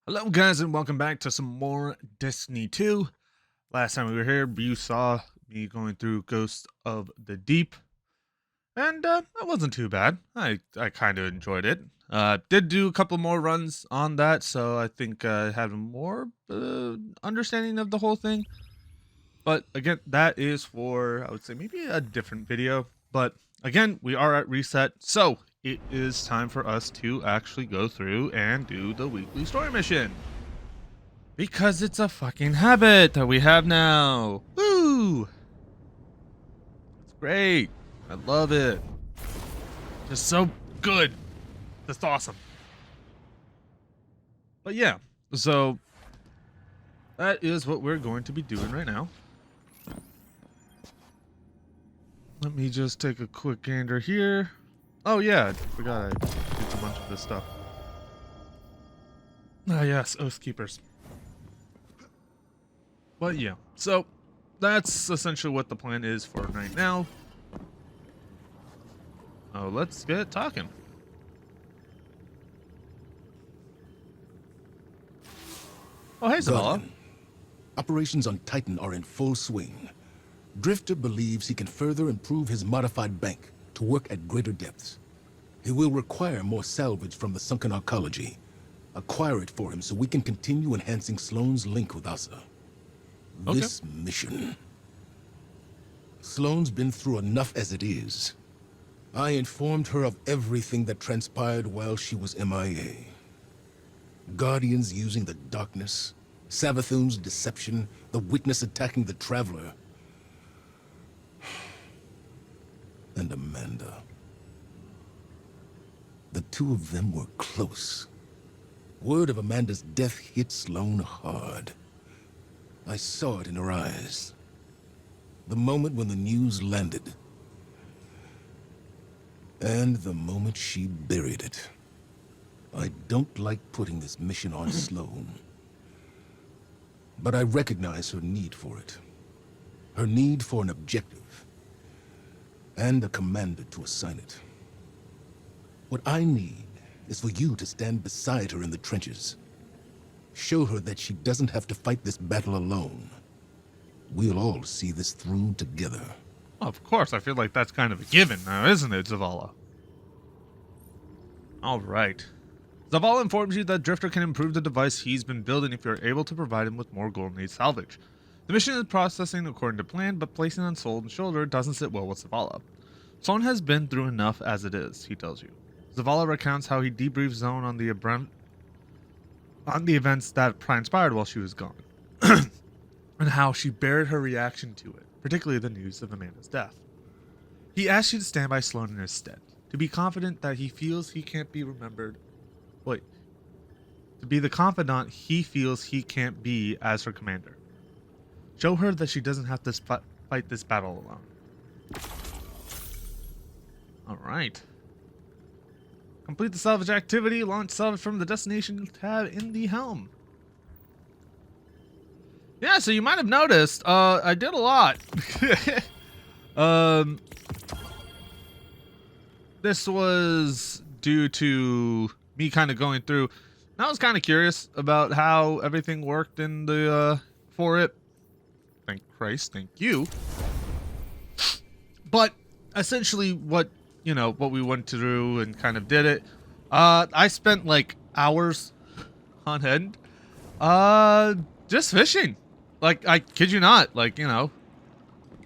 Hello guys and welcome back to some more Destiny 2. Last time we were here, you saw me going through Ghost of the Deep. And that wasn't too bad. I kind of enjoyed it. Did do a couple more runs on that, so I think I had more understanding of the whole thing. But again, that is for, I would say, maybe a different video. But again, we are at reset, so it is time for us to actually go through and do the weekly story mission. Because it's a fucking habit that we have now. Woo! It's great. I love it. Just so good. Just awesome. But yeah, so that is what we're going to be doing right now. Let me just take a quick gander here. Oh yeah, I forgot I did a bunch of this stuff. Ah yes, Oathkeepers. But yeah, so that's essentially what the plan is for right now. Oh, let's get talking. Oh, hey, Zavala. Operations on Titan are in full swing. Drifter believes he can further improve his modified bank to work at greater depths. He will require more salvage from the sunken arcology. Acquire it for him so we can continue enhancing Sloane's link with Asa. Okay. This mission. Sloane's been through enough as it is. I informed her of everything that transpired while she was MIA. Guardians using the darkness, Savathun's deception, the witness attacking the Traveler, and Amanda. The two of them were close. Word of Amanda's death hit Sloane hard. I saw it in her eyes. The moment when the news landed. And the moment she buried it. I don't like putting this mission on Sloane. But I recognize her need for it. Her need for an objective. And a commander to assign it. What I need is for you to stand beside her in the trenches. Show her that she doesn't have to fight this battle alone. We'll all see this through together. Well, of course, I feel like that's kind of a given now, isn't it, Zavala? Alright. Zavala informs you that Drifter can improve the device he's been building if you're able to provide him with more golden age salvage. The mission is processing according to plan, but placing on Soul and Shoulder doesn't sit well with Zavala. Zone has been through enough as it is, he tells you. Zavala recounts how he debriefed Zone on the events that transpired while she was gone, and how she buried her reaction to it, particularly the news of Amanda's death. He asks you to stand by Sloane in his stead, to be confident that he feels he can't be remembered. Wait. To be the confidant he feels he can't be as her commander. Show her that she doesn't have to fight this battle alone. Alright. Complete the salvage activity. Launch salvage from the destination tab in the helm. Yeah, so you might have noticed, I did a lot. This was due to me kind of going through. I was kind of curious about how everything worked in the, for it. Thank Christ, thank you. But essentially what we went through and kind of did it. I spent like hours on end, just fishing. Like, I kid you not, like, I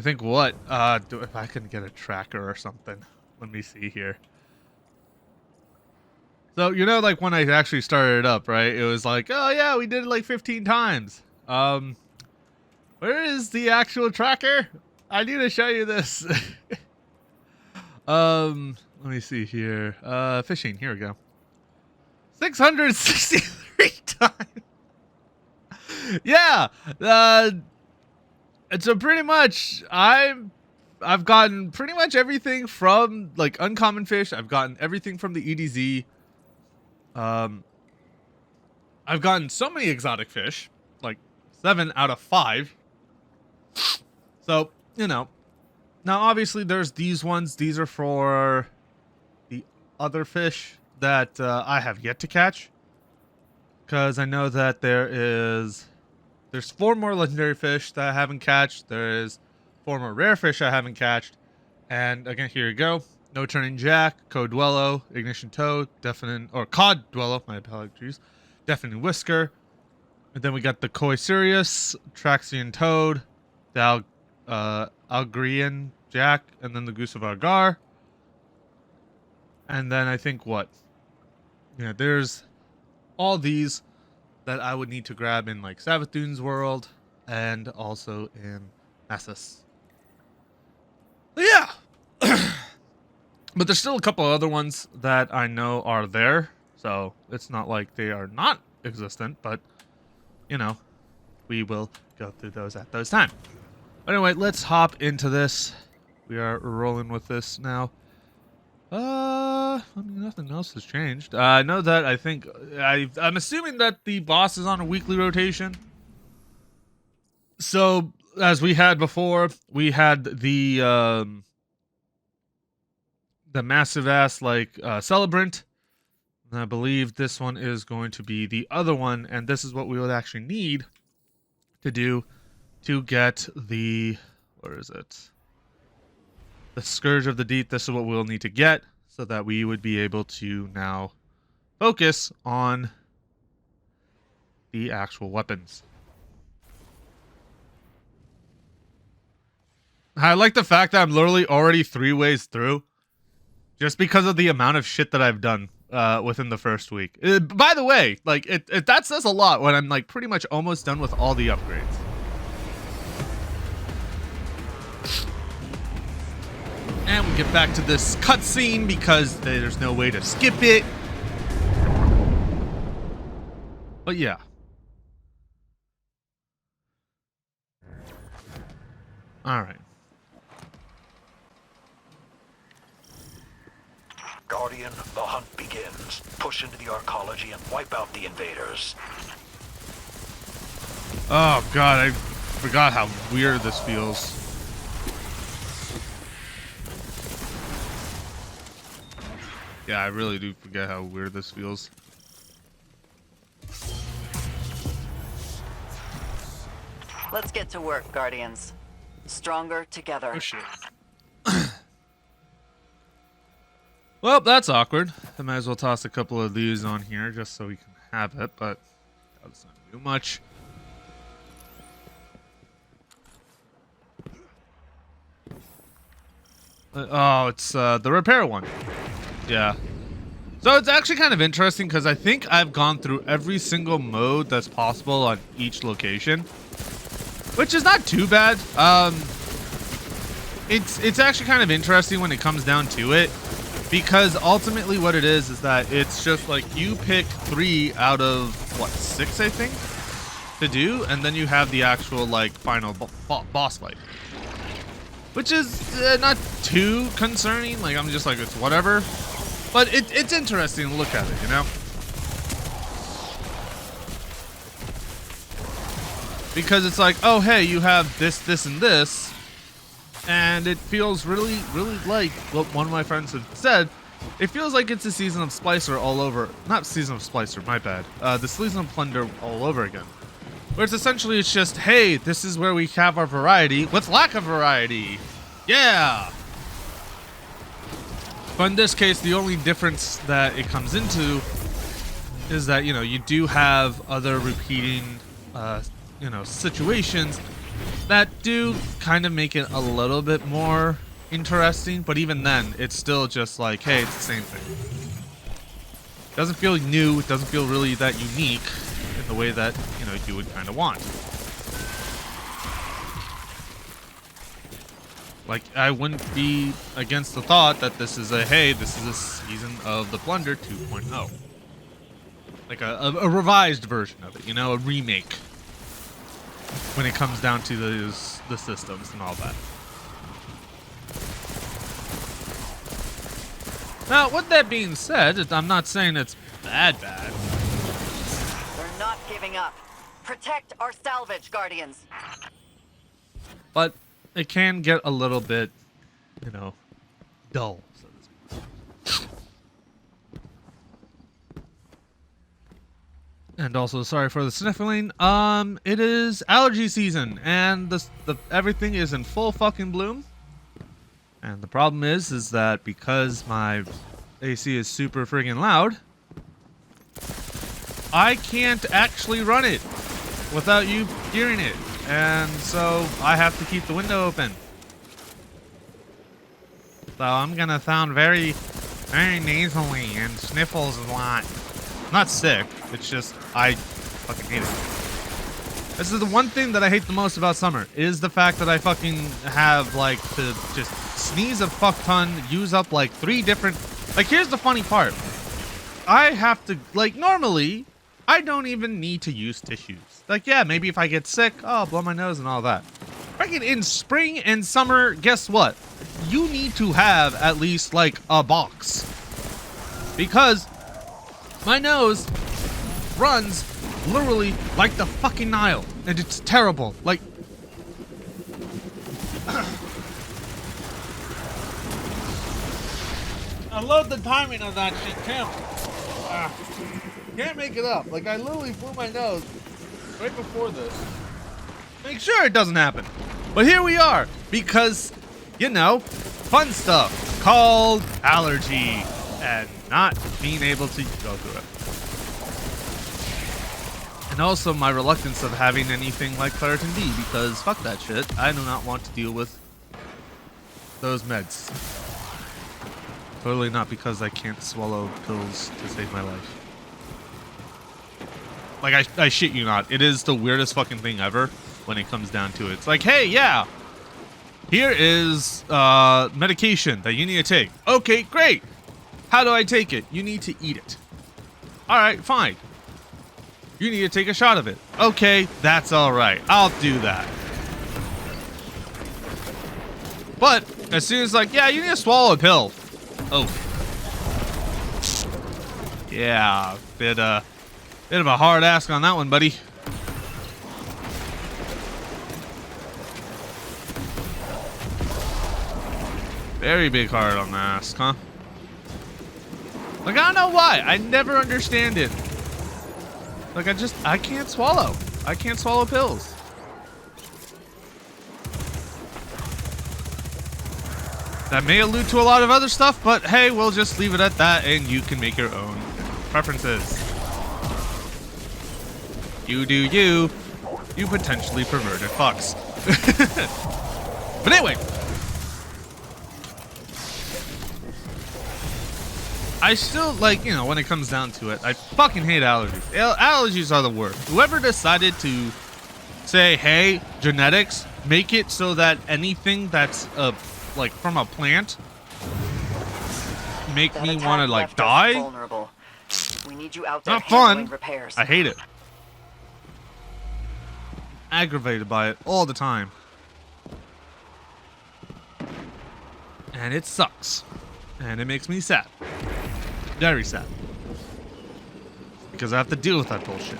think if I can get a tracker or something. Let me see here. So, like when I actually started it up, right? It was like, oh yeah, we did it like 15 times. Where is the actual tracker? I need to show you this. Let me see here. Fishing. Here we go. 663 times. Yeah. And so pretty much, I've gotten pretty much everything from like uncommon fish. I've gotten everything from the EDZ. I've gotten so many exotic fish, like 7 out of 5. So now obviously there's these ones. These are for the other fish that I have yet to catch. because I know that there's 4 more legendary fish that I haven't catched. There is 4 more rare fish I haven't catched. And again, here you go. No Turning Jack, Code Dwello, Ignition Toad, Deafening, or Cod Dwello, my apologies, Deafening Whisker. And then we got the Koi Sirius, Traxian Toad, the Algrian Jack, and then the Goose of Argar. And then I think what? Yeah, there's all these that I would need to grab in like Savathun's world and also in Nessus. Yeah. But there's still a couple other ones that I know are there. So it's not like they are not existent, but you know, we will go through those at those time. But anyway, let's hop into this. We are rolling with this now. I mean, nothing else has changed. I know that I'm assuming that the boss is on a weekly rotation. So as we had before, we had the massive ass like celebrant. And I believe this one is going to be the other one, and this is what we would actually need to do to get the, where is it? The Scourge of the Deep. This is what we'll need to get so that we would be able to now focus on the actual weapons. I like the fact that I'm literally already 3 ways through just because of the amount of shit that I've done within the first week. By the way, like that says a lot when I'm like pretty much almost done with all the upgrades. And we get back to this cutscene because there's no way to skip it. But yeah. Alright. Guardian, the hunt begins. Push into the arcology and wipe out the invaders. Oh god, I forgot how weird this feels. Yeah, I really do forget how weird this feels. Let's get to work, Guardians. Stronger together. Oh shit. Well, that's awkward. I might as well toss a couple of these on here just so we can have it, but that's not too much. Oh, it's the repair one. Yeah. So it's actually kind of interesting because I think I've gone through every single mode that's possible on each location, which is not too bad. It's actually kind of interesting when it comes down to it, because ultimately what it is that it's just like you pick 3 out of what, 6 I think to do, and then you have the actual like final boss fight, which is not too concerning. Like I'm just like, it's whatever. But it's interesting to look at it, you know? Because it's like, oh, hey, you have this, this, and this. And it feels really, really like what one of my friends had said. It feels like it's a season of Splicer all over. Not season of Splicer, my bad. The season of Plunder all over again. Where it's essentially, it's just, hey, this is where we have our variety. Let's lack a variety. Yeah! But in this case, the only difference that it comes into is that, you know, you do have other repeating, you know, situations that do kind of make it a little bit more interesting. But even then, it's still just like, hey, it's the same thing. It doesn't feel new. It doesn't feel really that unique in the way that, you know, you would kind of want. Like, I wouldn't be against the thought that this is hey, this is a season of the Plunder 2.0. Like a revised version of it, you know, a remake. When it comes down to the systems and all that. Now, with that being said, I'm not saying it's bad. We're not giving up. Protect our salvage, Guardians. But it can get a little bit, you know, dull, so to speak. And also, sorry for the sniffling. It is allergy season, and the everything is in full fucking bloom. And the problem is that because my AC is super friggin' loud, I can't actually run it without you hearing it. And so I have to keep the window open. So I'm gonna sound very nasally and sniffles a lot. I'm not sick, it's just I fucking hate it. This is the one thing that I hate the most about summer, is the fact that I fucking have like to just sneeze a fuck ton, use up like 3 different, like here's the funny part. I have to, like normally, I don't even need to use tissues. Like yeah, maybe if I get sick, oh, I'll blow my nose and all that. Freaking in spring and summer, guess what? You need to have at least like a box. Because my nose runs literally like the fucking Nile. And it's terrible. Like I love the timing of that shit too. Can't make it up. Like I literally blew my nose right before this. Make sure it doesn't happen. But here we are, because, you know, fun stuff called Allergy and not being able to go through it. And also my reluctance of having anything like Claritin D, because fuck that shit. I do not want to deal with those meds. Totally not because I can't swallow pills to save my life. Like, I shit you not. It is the weirdest fucking thing ever when it comes down to it. It's like, hey, yeah, here is medication that you need to take. Okay, great. How do I take it? You need to eat it. All right, fine. You need to take a shot of it. Okay, that's all right. I'll do that. But as soon as like, yeah, you need to swallow a pill. Oh. Yeah, bit of a hard ask on that one, buddy. Very big hard on the ask, huh? Like, I don't know why. I never understand it. Like, I can't swallow. I can't swallow pills. That may allude to a lot of other stuff, but hey, we'll just leave it at that and you can make your own preferences. You do you. You potentially perverted fucks. But anyway. I still, like, you know, when it comes down to it, I fucking hate allergies. Allergies are the worst. Whoever decided to say, hey, genetics, make it so that anything that's, like, from a plant make me want to, like, die? Vulnerable. We need you out there Not fun. handling repairs. I hate it. Aggravated by it all the time. And it sucks. And it makes me sad. Very sad. Because I have to deal with that bullshit.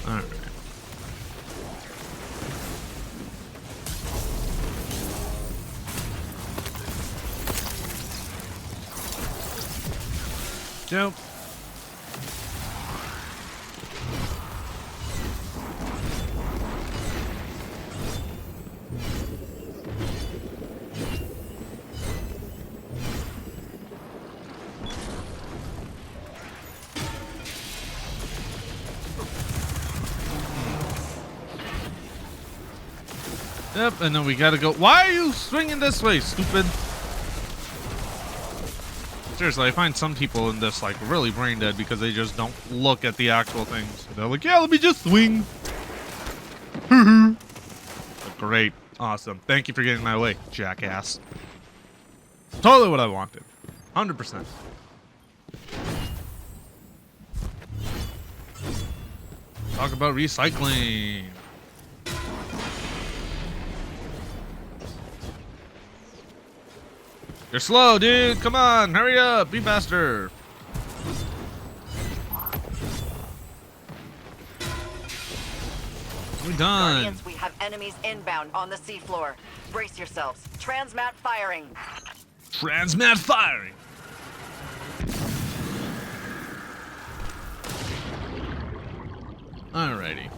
Alright. Nope. Yep, and then we gotta go. Why are you swinging this way, stupid? Seriously, I find some people in this like really brain dead because they just don't look at the actual things. They're like, yeah, let me just swing. Great. Awesome. Thank you for getting my way, jackass. Totally what I wanted. 100%. Talk about recycling. You're slow, dude. Come on, hurry up. Be faster. We're done. Guardians, we have enemies inbound on the seafloor. Brace yourselves. Transmat firing. Transmat firing. Alrighty.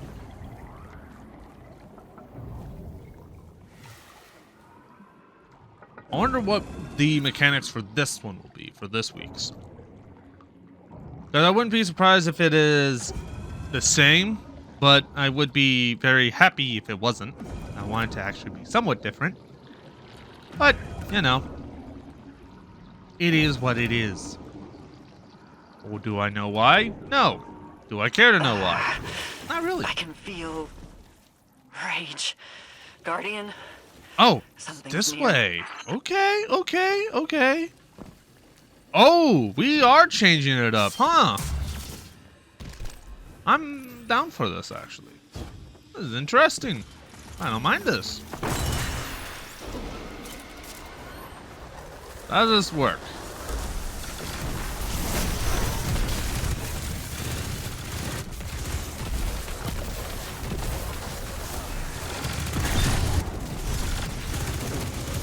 I wonder what the mechanics for this one will be, for this week's. Because I wouldn't be surprised if it is the same, but I would be very happy if it wasn't. I want it to actually be somewhat different. But, you know, it is what it is. Or do I know why? No. Do I care to know why? Not really. I can feel rage. Guardian, Oh, something's this near. way. Okay, okay, okay. Oh, we are changing it up, huh? I'm down for this, actually. This is interesting. I don't mind this. How does this work?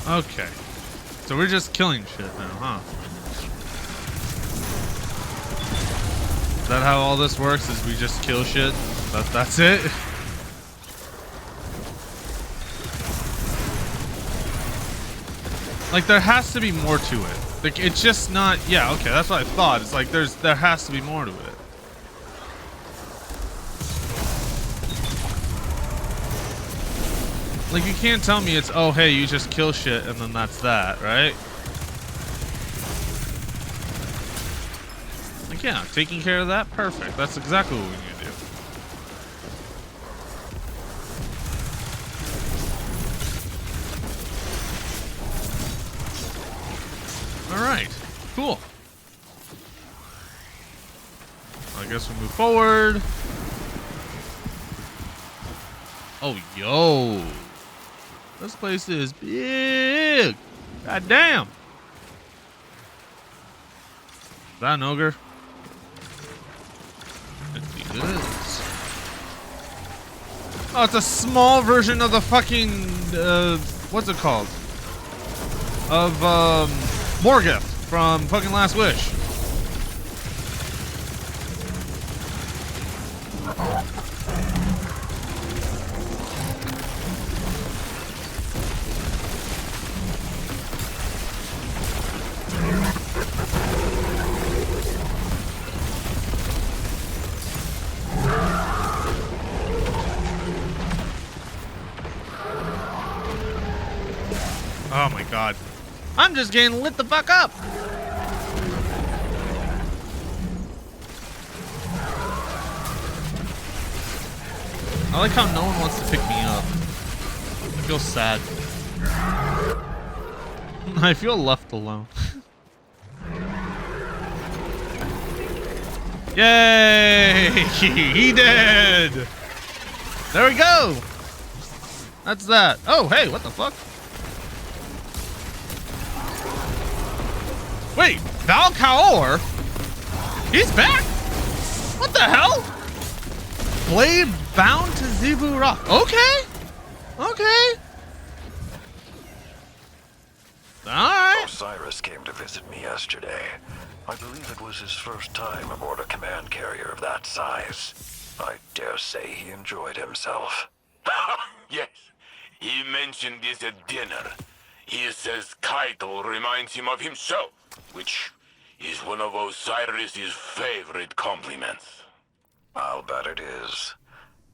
Okay. So we're just killing shit now, huh? Is that how all this works? Is we just kill shit? That's it? Like, there has to be more to it. Like, it's just not... Yeah, okay, that's what I thought. It's like there has to be more to it. Like, you can't tell me it's, oh, hey, you just kill shit and then that's that, right? Like, yeah, taking care of that, perfect. That's exactly what we need to do. Alright, cool. I guess we'll move forward. Oh, yo. This place is big. God damn. Is that an ogre? I think it is. Oh, it's a small version of the fucking, what's it called? Of, Morgoth from fucking Last Wish. Oh my god. I'm just getting lit the fuck up. I like how no one wants to pick me up. I feel sad. I feel left alone. Yay! He did! There we go! That's that. Oh, hey, what the fuck? Wait, Valkaor? He's back? What the hell? Blade bound to Zebu Rock. Okay. Okay. Alright. Osiris came to visit me yesterday. I believe it was his first time aboard a command carrier of that size. I dare say he enjoyed himself. Yes, he mentioned this at dinner. He says Kaito reminds him of himself, which is one of Osiris's favorite compliments. I'll bet it is.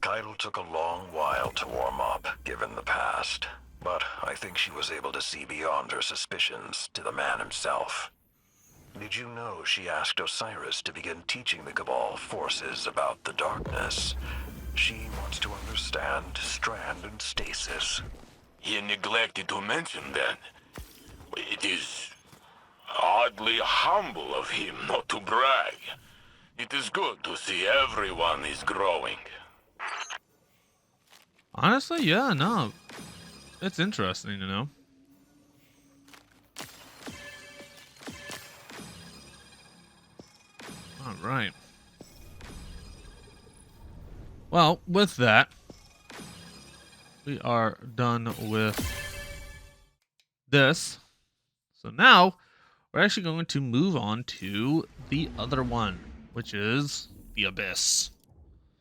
Keitel took a long while to warm up, given the past. But I think she was able to see beyond her suspicions to the man himself. Did you know she asked Osiris to begin teaching the Cabal forces about the darkness? She wants to understand Strand and Stasis. He neglected to mention that. It is oddly humble of him not to brag. It is good to see everyone is growing. Honestly, yeah, no. It's interesting to know. Alright. Well, with that, we are done with this. So now we're actually going to move on to the other one, which is the Abyss.